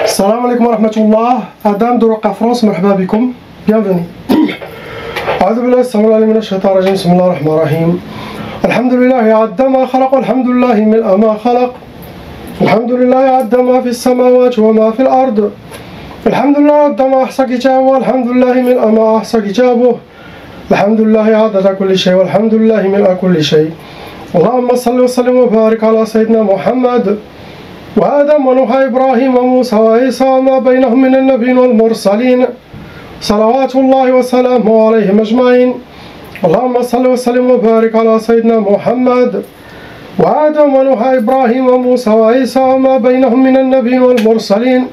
Salam alaikum wa rahmatullah. Adam de Roca France, marhaba bikoum. Bienvenue. أعوذ بالله السميع العليم من الشيطان الرجيم. بسم الله الرحمن الرحيم. الحمد لله عد ما خلق والحمد لله ملء ما خلق. الحمد لله عد ما في السماوات وما في الأرض. الحمد لله عد ما أحصى كتابه والحمد لله ملء ما أحصى كتابه. الحمد لله عدد كل شيء والحمد لله ملء كل شيء. اللهم صل وسلم وبارك على سيدنا محمد وآدم ونوح إبراهيم وموسى وعيسى وما بينهم من النبيين والمرسلين صلوات الله وسلامه عليهم أجمعين. اللهم صل وسلم وبارك على سيدنا محمد وآدم ونوح إبراهيم وموسى وعيسى وما بينهم من النبيين والمرسلين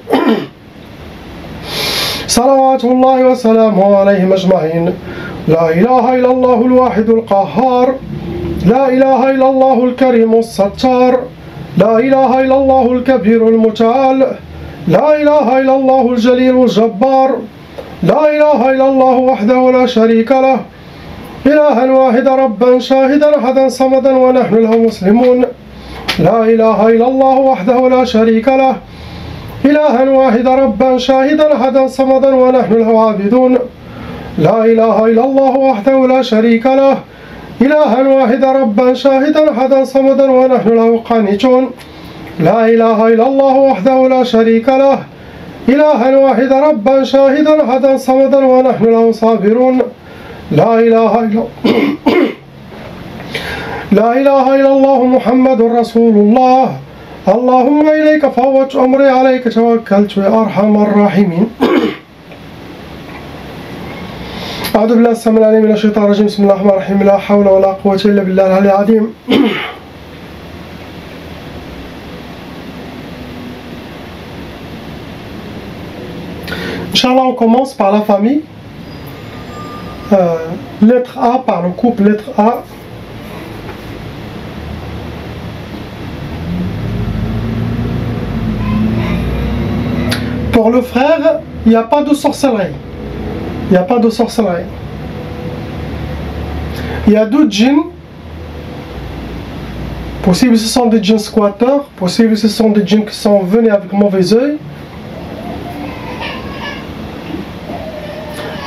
صلوات الله وسلامه عليهم أجمعين. لا إله إلا الله الواحد القهار. لا إله إلا الله الكريم الستار. لا إله إلا الله الكبير المتعال. لا إله إلا الله الجليل الجبار. لا إله إلا الله وحده لا شريك له. إلها واحدا ربا شاهدا أحدا صمدا ونحن له مسلمون. لا إله إلا الله وحده لا شريك له. إلها واحدا ربا شاهدا أحدا صمدا ونحن له عابدون. لا إله إلا الله وحده لا شريك له. إلها واحدا ربا شاهدا أحدا صمدا ونحن له قانتون. لا إله إلا الله وحده لا شريك له. إلها واحدا ربا شاهدا أحدا صمدا ونحن له صابرون. لا إله إلا لا إله إلا الله محمد رسول الله. اللهم إليك فوضت أمري عليك توكلت يا أرحم الراحمين. أعوذ بالله السميع العليم من الشيطان الرجيم. بسم الله الرحمن الرحيم. لا حول ولا قوة إلا بالله العلي العظيم. Inch'Allah, on commence par la famille. Lettre A par le couple lettre A. Pour le frère, il n'y a pas de sorcellerie. Il n'y a pas de sorcellerie. Il y a deux djinns. Possible ce sont des djinns squatteurs. Possible ce sont des djinns qui sont venus avec mauvais œil.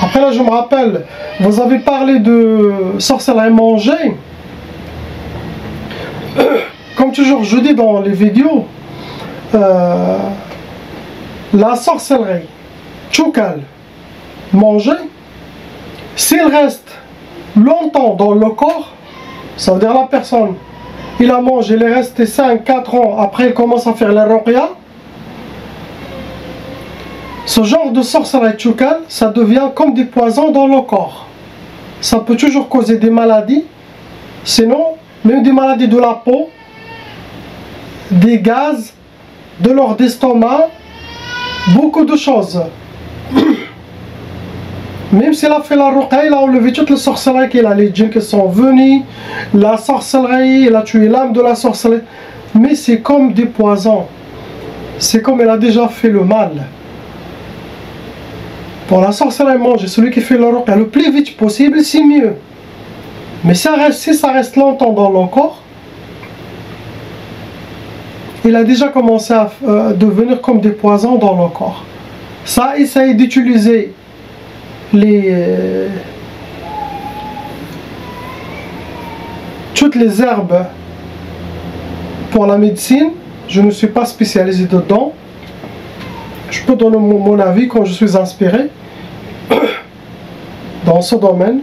Après là je me rappelle, vous avez parlé de sorcellerie mangée. Comme toujours je dis dans les vidéos, la sorcellerie, tchoukal, manger, s'il reste longtemps dans le corps, ça veut dire la personne, il a mangé, il est resté 5-4 ans, après il commence à faire la ruqya. Ce genre de sorcellerie tchoukal, ça devient comme des poisons dans le corps. Ça peut toujours causer des maladies, sinon même des maladies de la peau, des gaz, de l'or d'estomac, beaucoup de choses. Même s'il a fait la ruqya, il a enlevé toutes les sorcelleries qu'il a, les djinns qui sont venus, la sorcellerie, il a tué l'âme de la sorcellerie. Mais c'est comme des poisons. C'est comme il a déjà fait le mal. Pour la sorcellerie manger, celui qui fait la ruqya le plus vite possible, c'est mieux. Mais si ça reste longtemps dans le corps, il a déjà commencé à devenir comme des poisons dans le corps. Ça, essaye d'utiliser toutes les herbes pour la médecine. Je ne suis pas spécialisé dedans. Je peux donner mon avis quand je suis inspiré dans ce domaine.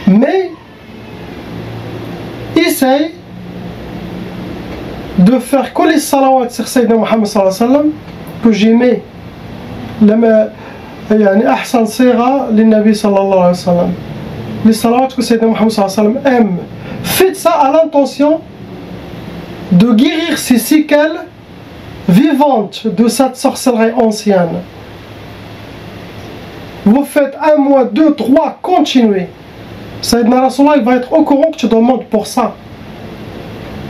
Mais essaye de faire que les salawats sur Sayyidina Muhammad sallallahu alayhi wa sallam que j'aimais. يعني أحسن صيغة للنبي صلى الله عليه وسلم. Les salawats que Sayyidina Muhammad sallallahu alayhi wa sallam aime. Faites ça à l'intention de guérir ces séquelles vivantes de cette sorcellerie ancienne. Vous faites 1 mois, 2, 3, continuez. Sayyidina Rasulullah il va être au courant que tu demandes pour ça.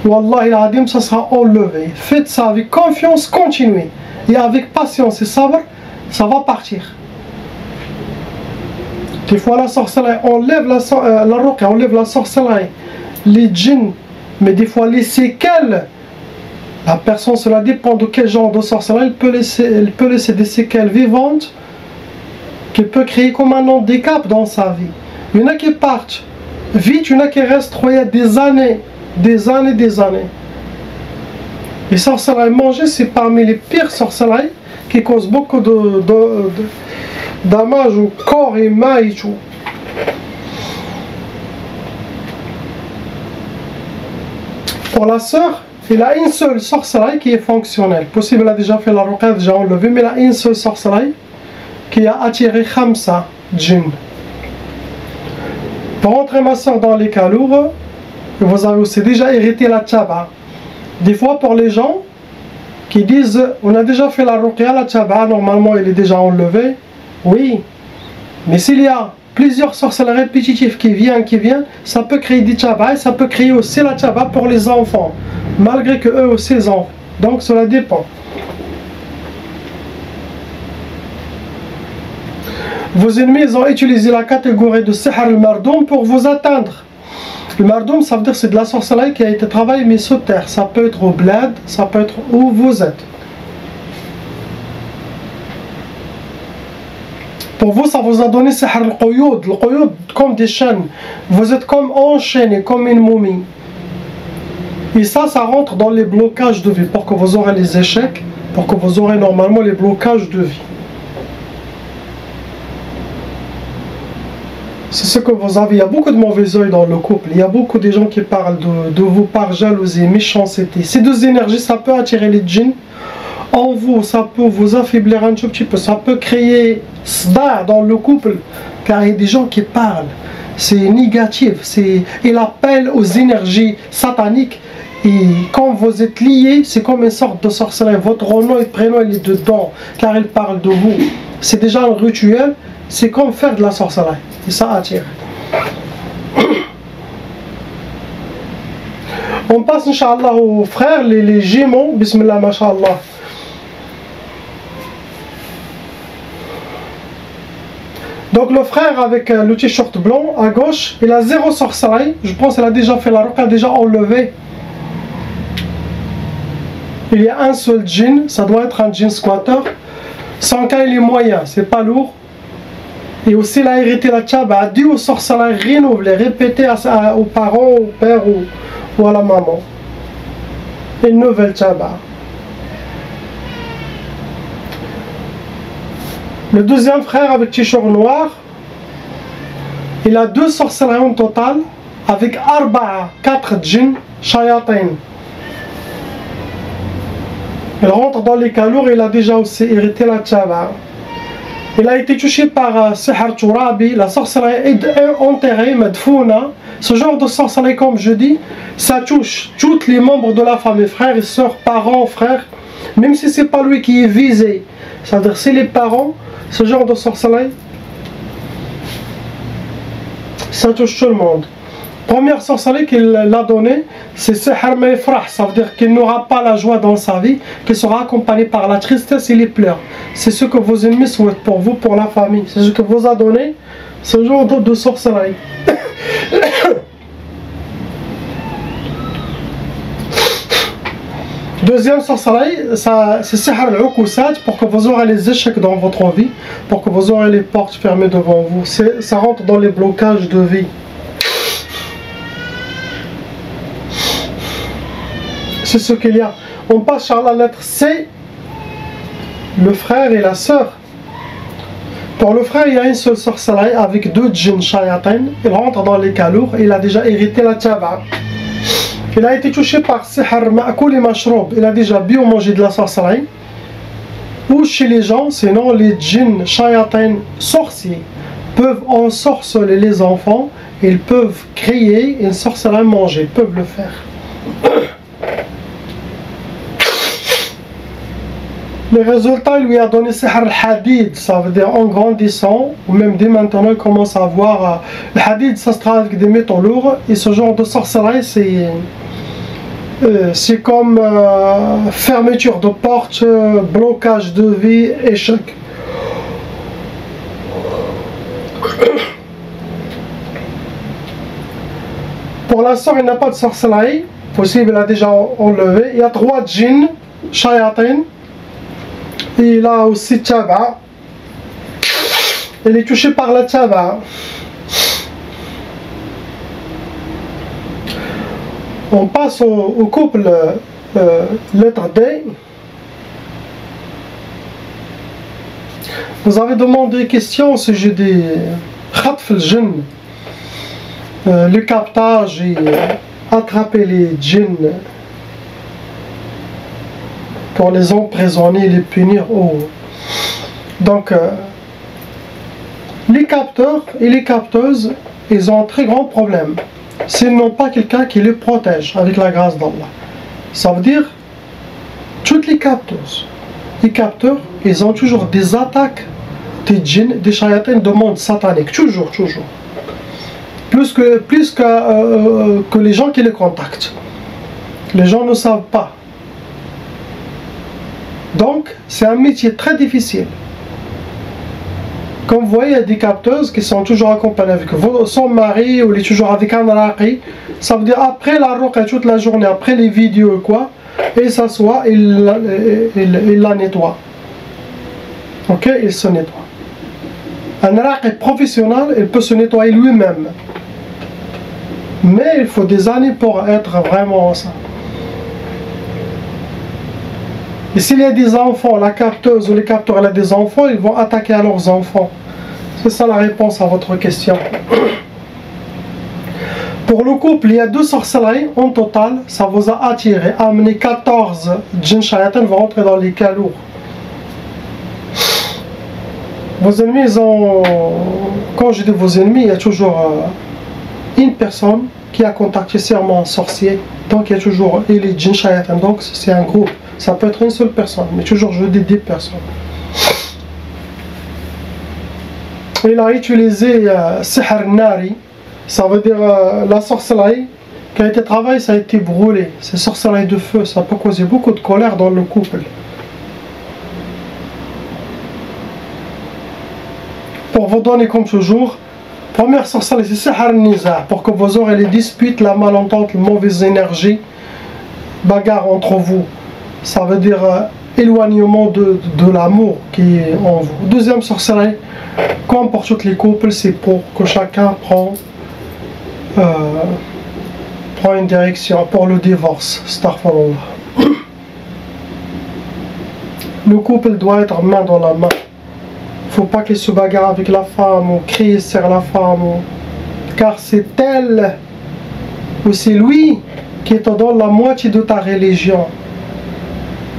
Wallah il adim, ça sera enlevé. Faites ça avec confiance, continuez. Et avec patience et sabr, ça va partir. Des fois la sorcellerie, on lève la ruqya, on lève la sorcellerie, les djinns, mais des fois les séquelles La personne, cela dépend de quel genre de sorcellerie, elle peut laisser des séquelles vivantes qui peut créer comme un handicap dans sa vie. Il y en a qui partent vite, il y en a qui restent des années. Les sorcelleries mangées, c'est parmi les pires sorcelleries qui causent beaucoup de dommages au corps et mains et tout. Pour la sœur, il a une seule sorcellerie qui est fonctionnelle. Possible, elle a déjà fait la ruqya, déjà enlevé, mais il a une seule sorcellerie qui a attiré Khamsa djinn. Pour entrer ma sœur dans les calours, vous avez aussi déjà hérité la tchaba. Des fois, pour les gens qui disent on a déjà fait la ruqya, la tchaba, normalement il est déjà enlevé. Oui, mais s'il y a plusieurs sorcelleries répétitives qui viennent, ça peut créer des tchaba et ça peut créer aussi la tchaba pour les enfants, malgré que eux aussi ils ont. Donc cela dépend. Vos ennemis ont utilisé la catégorie de sihr al-mardoum pour vous atteindre. Le mardoum, ça veut dire que c'est de la sorcellerie qui a été travaillée mais sous terre. Ça peut être au bled, ça peut être où vous êtes. Pour vous, ça vous a donné sihr al-quyud. Le quyud comme des chaînes. Vous êtes comme enchaîné, comme une momie. Et ça rentre dans les blocages de vie. Pour que vous aurez les échecs, pour que vous aurez normalement les blocages de vie. C'est ce que vous avez. Il y a beaucoup de mauvais oeil dans le couple. Il y a beaucoup de gens qui parlent de vous par jalousie, méchanceté. Ces deux énergies, ça peut attirer les djinns en vous. Ça peut vous affaiblir un tout petit peu. Ça peut créer sda dans le couple. Car il y a des gens qui parlent. C'est négatif. Il appelle aux énergies sataniques. Et quand vous êtes liés, c'est comme une sorte de sorcellerie. Votre nom et prénom, il est dedans. Car il parle de vous. C'est déjà un rituel. C'est comme faire de la sorcellerie. Et ça attire. On passe, Inch'Allah, aux frères, les jumeaux. Bismillah, masha'Allah. Donc le frère avec le t-shirt blanc à gauche, il a zéro sorcellerie. Je pense qu'il a déjà fait la ruqya, déjà enlevé. Il y a un seul djinn, ça doit être un djinn squatter. Son cas il est moyen, c'est pas lourd. Et aussi il a hérité la tchaba, dû aux sorcelleries renouvelées, répétées aux parents, au père ou à la maman. Une nouvelle tchaba. Le deuxième frère avec t-shirt noir, il a 2 sorcelleries en total, avec 4 djinns, shayatin. Il rentre dans les calours et il a déjà aussi hérité la tchaba. Il a été touché par sihr turabi, la sorcellerie enterrée, madfouna. Ce genre de sorcellerie, comme je dis, ça touche tous les membres de la famille, frères et sœurs, parents, frères, même si c'est pas lui qui est visé. C'est-à-dire c'est les parents, ce genre de sorcellerie, ça touche tout le monde. Première sorcellerie qu'il a donnée, c'est sihr maifrah, ça veut dire qu'il n'aura pas la joie dans sa vie, qu'il sera accompagné par la tristesse et les pleurs. C'est ce que vos ennemis souhaitent pour vous, pour la famille. C'est ce que vous a donné, ce genre de sorcellerie. Deuxième sorcellerie, c'est sihr al-ukusat, pour que vous aurez les échecs dans votre vie, pour que vous aurez les portes fermées devant vous. Ça rentre dans les blocages de vie. C'est ce qu'il y a. On passe à la lettre C, le frère et la sœur. Pour le frère, il y a une seule sorcellerie avec 2 djinns shayatin. Il rentre dans les calours, il a déjà hérité la tchaba. Il a été touché par sihr ma'koul et mashroub. Il a déjà bio-mangé de la sorcellerie. Ou chez les gens, sinon les djinns shayatin sorciers peuvent ensorceler les enfants. Ils peuvent créer une sorcellerie mangée, ils peuvent le faire. Le résultat, il lui a donné sihr al-hadid, ça veut dire en grandissant, ou même dès maintenant, il commence à voir. Le hadid, ça se travaille avec des métaux lourds, et ce genre de sorcellerie, c'est comme fermeture de porte, blocage de vie, échec. Pour l'instant, il n'a pas de sorcellerie, possible, il a déjà enlevé. Il y a 3 djinns, shayatin. Et il a aussi taba. Il est touché par la taba. On passe au couple lettre D. Vous avez demandé des questions au sujet des khatf al-jinn, le captage et attraper les djinns pour les emprisonner et les punir. Donc, les capteurs et les capteuses, ils ont un très grand problème. S'ils n'ont pas quelqu'un qui les protège avec la grâce d'Allah. Ça veut dire, toutes les capteuses, les capteurs, ils ont toujours des attaques des djinns, des shayatins de monde satanique. Toujours. Plus que les gens qui les contactent. Les gens ne savent pas. Donc, c'est un métier très difficile. Comme vous voyez, il y a des capteuses qui sont toujours accompagnées avec son mari, ou il est toujours avec un raqi. Ça veut dire après la ruqa toute la journée, après les vidéos quoi, et il s'assoit, il la nettoie. Ok, il se nettoie. Un raqi professionnel, il peut se nettoyer lui-même. Mais il faut des années pour être vraiment ça. Et s'il y a des enfants, la capteuse ou les capteurs, elle a des enfants, ils vont attaquer à leurs enfants. C'est ça la réponse à votre question. Pour le couple, il y a 2 sorcelleries en total. Ça vous a attiré, amené 14 djinns shayatins vont rentrer dans les cas lourds. Vos ennemis, ils ont... Quand je dis vos ennemis, il y a toujours une personne qui a contacté sûrement un sorcier. Donc il y a toujours les djinns shayatins. Donc c'est un groupe. Ça peut être une seule personne, mais toujours je dis 10 personnes. Il a utilisé sihr nari, ça veut dire la sorcellerie qui a été travaillée, ça a été brûlé. C'est sorcellerie de feu, ça peut causer beaucoup de colère dans le couple. Pour vous donner comme toujours, première sorcellerie c'est sihr niza, pour que vous aurez les disputes, la malentente, les mauvaises énergies, bagarre entre vous. Ça veut dire éloignement de l'amour qui est en vous. Deuxième sorcellerie, comme pour tous les couples, c'est pour que chacun prend une direction pour le divorce. Astaghfirullah. Le couple doit être main dans la main. Il ne faut pas qu'il se bagarre avec la femme ou crie sur la femme. Car c'est elle ou c'est lui qui te donne la moitié de ta religion.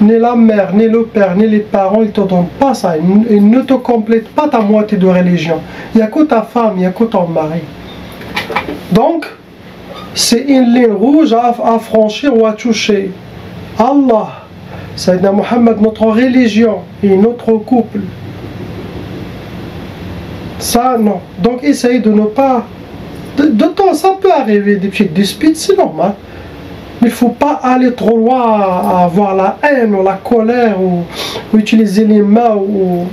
Ni la mère, ni le père, ni les parents, ils ne te donnent pas ça. Ils ne te complètent pas ta moitié de religion. Il n'y a que ta femme, il n'y a que ton mari. Donc, c'est une ligne rouge à franchir ou à toucher. Allah, Sayyidina Muhammad, notre religion et notre couple. Ça, non. Donc, essayez de ne pas... De temps, ça peut arriver, des petites disputes, c'est normal. Mais il ne faut pas aller trop loin à avoir la haine ou la colère ou utiliser les mains ou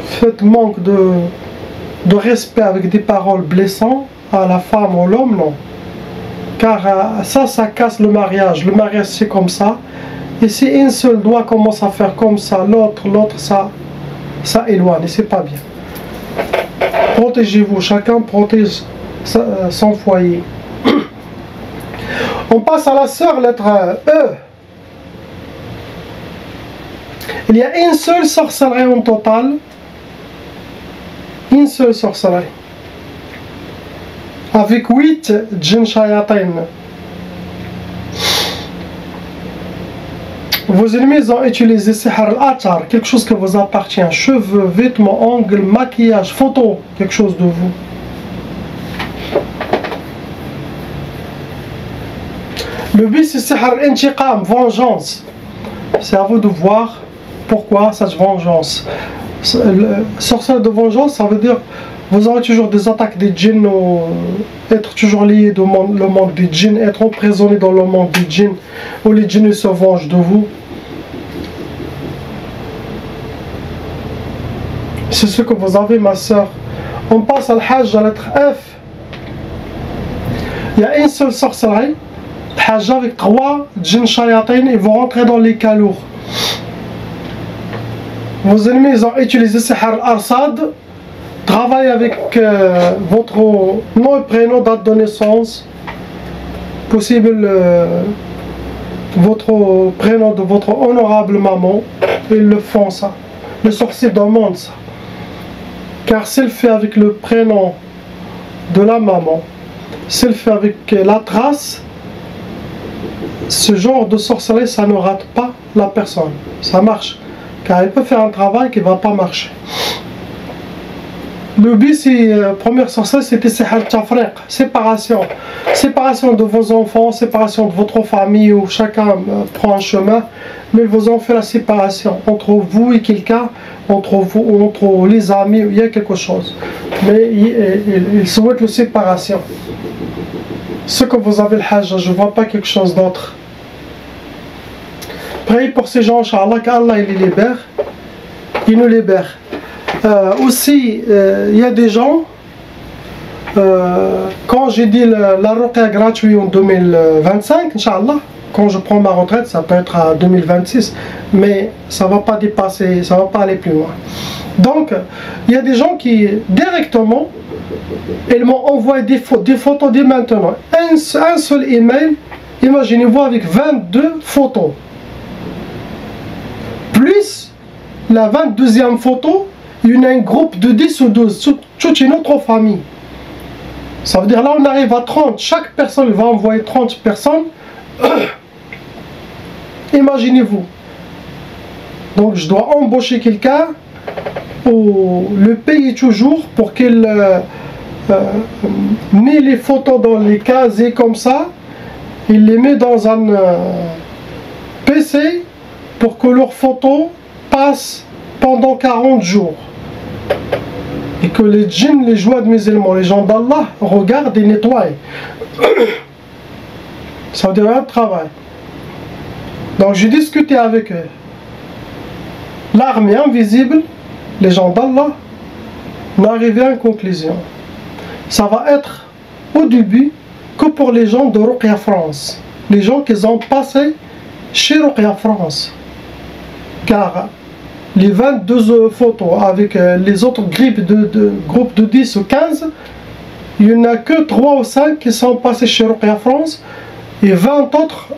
faire manque de respect avec des paroles blessantes à la femme ou l'homme, non. Car ça casse le mariage. Le mariage c'est comme ça. Et si un seul doigt commence à faire comme ça, l'autre, ça éloigne et c'est pas bien. Protégez-vous, chacun protège son foyer. On passe à la sœur, lettre E. Il y a une seule sorcellerie en total. Une seule sorcellerie. Avec 8 djinns shayatin. Vos ennemis ont utilisé sihr al-atar, quelque chose qui vous appartient. Cheveux, vêtements, ongles, maquillage, photos, quelque chose de vous. Le but c'est sihr intiqam, vengeance. C'est à vous de voir pourquoi cette vengeance. Sorcière de vengeance, ça veut dire vous aurez toujours des attaques des djinns, être toujours lié au le monde des djinns, être emprisonné dans le monde des djinns, où les djinns se vengent de vous. C'est ce que vous avez, ma soeur. On passe à l'Hajj, à la lettre F. Il y a une seule sorcellerie Haja avec 3 djinns shayatin, ils vont rentrer dans les cas lourds. Vos ennemis ils ont utilisé Sihr al-Arsad. Travaillez avec votre nom et prénom, date de naissance, possible votre prénom de votre honorable maman. Ils le font ça. Les sorciers demandent ça. Car s'il fait avec le prénom de la maman, s'il fait avec la trace, ce genre de sorcellerie, ça ne rate pas la personne. Ça marche. Car il peut faire un travail qui ne va pas marcher. Le but, c'est, première sorcellerie, c'était Sihr al-Tafriq, séparation. Séparation de vos enfants, séparation de votre famille, où chacun prend un chemin. Mais vos enfants fait la séparation entre vous et quelqu'un, entre les amis, il y a quelque chose. Mais il souhaite la séparation. Ce que vous avez le hajj, je ne vois pas quelque chose d'autre. Priez pour ces gens, Inch'Allah, qu'Allah il les libère. Il nous libère. Aussi, il y a des gens, quand j'ai dit la ruqya gratuite en 2025, Inch'Allah, quand je prends ma retraite, ça peut être à 2026, mais ça ne va pas dépasser, ça ne va pas aller plus loin. Donc, il y a des gens qui, directement, ils m'ont envoyé des photos dès maintenant. Un seul email, imaginez-vous, avec 22 photos. Plus la 22e photo, il y en a un groupe de 10 ou 12, toute une autre famille. Ça veut dire là on arrive à 30, chaque personne va envoyer 30 personnes. Imaginez-vous. Donc je dois embaucher quelqu'un ou le payer toujours pour qu'il met les photos dans les casiers comme ça. Il les met dans un PC pour que leurs photos passent pendant 40 jours. Et que les djinns, les joueurs musulmans, les gens d'Allah regardent et nettoient. Ça veut dire un travail. Donc j'ai discuté avec eux. L'armée invisible, les gens d'Allah, on est arrivé à une conclusion. Ça va être au début que pour les gens de Ruqya France. Les gens qui ont passé chez Ruqya France. Car les 22 photos avec les autres groupes de 10 ou 15, il n'y en a que 3 ou 5 qui sont passés chez Ruqya France et 20 autres,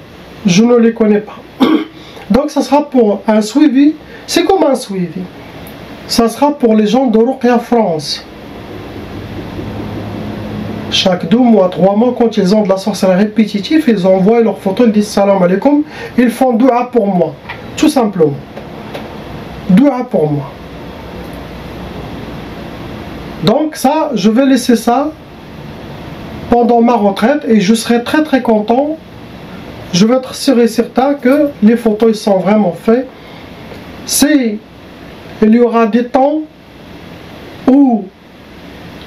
je ne les connais pas. Donc ça sera pour un suivi, c'est comme un suivi. Ça sera pour les gens de Ruqya France. Chaque 2 mois, 3 mois, quand ils ont de la sorcellerie répétitive, ils envoient leurs photos, ils disent salam alaikum, ils font dua pour moi, tout simplement. Dua pour moi. Donc ça, je vais laisser ça pendant ma retraite et je serai très très content. Je vais être sûr et certain que les photos ils sont vraiment faits. Il y aura des temps où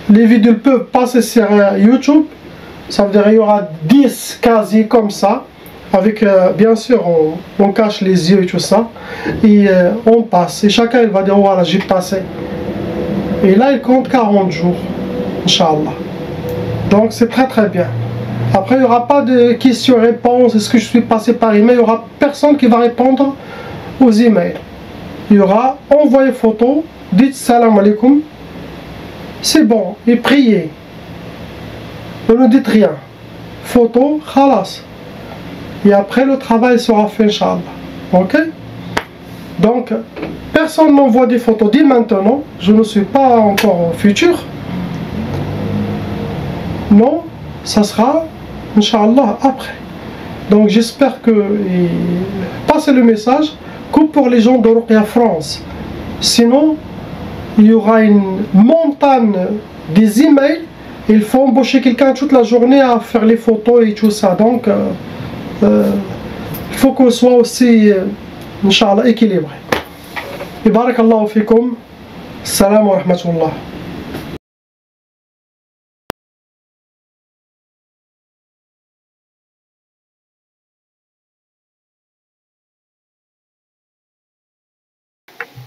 les vidéos peuvent passer sur YouTube. Ça veut dire qu'il y aura 10 casiers comme ça. Avec, bien sûr, on cache les yeux et tout ça. Et on passe. Et chacun il va dire voilà, j'ai passé. Et là, il compte 40 jours. Inch'Allah. Donc c'est très très bien. Après, il n'y aura pas de questions-réponses. Est-ce que je suis passé par email? Il n'y aura personne qui va répondre aux emails. Il y aura envoyé photo, dites salam alaikum. C'est bon. Et priez. On ne dit rien. Photo, khalas. Et après, le travail sera fait, Inch'Allah. Ok? Donc, personne n'envoie des photos dès maintenant. Je ne suis pas encore futur. Non, ça sera, Inch'Allah, après. Donc, j'espère que passez le message que pour les gens de Ruqya France. Sinon, il y aura une montagne des emails. Il faut embaucher quelqu'un toute la journée à faire les photos et tout ça. Donc, il faut qu'on soit aussi, Inch'Allah, équilibré. Et barakallahu fikum. Salam wa rahmatullah.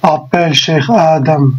Appelle Cheikh Adam.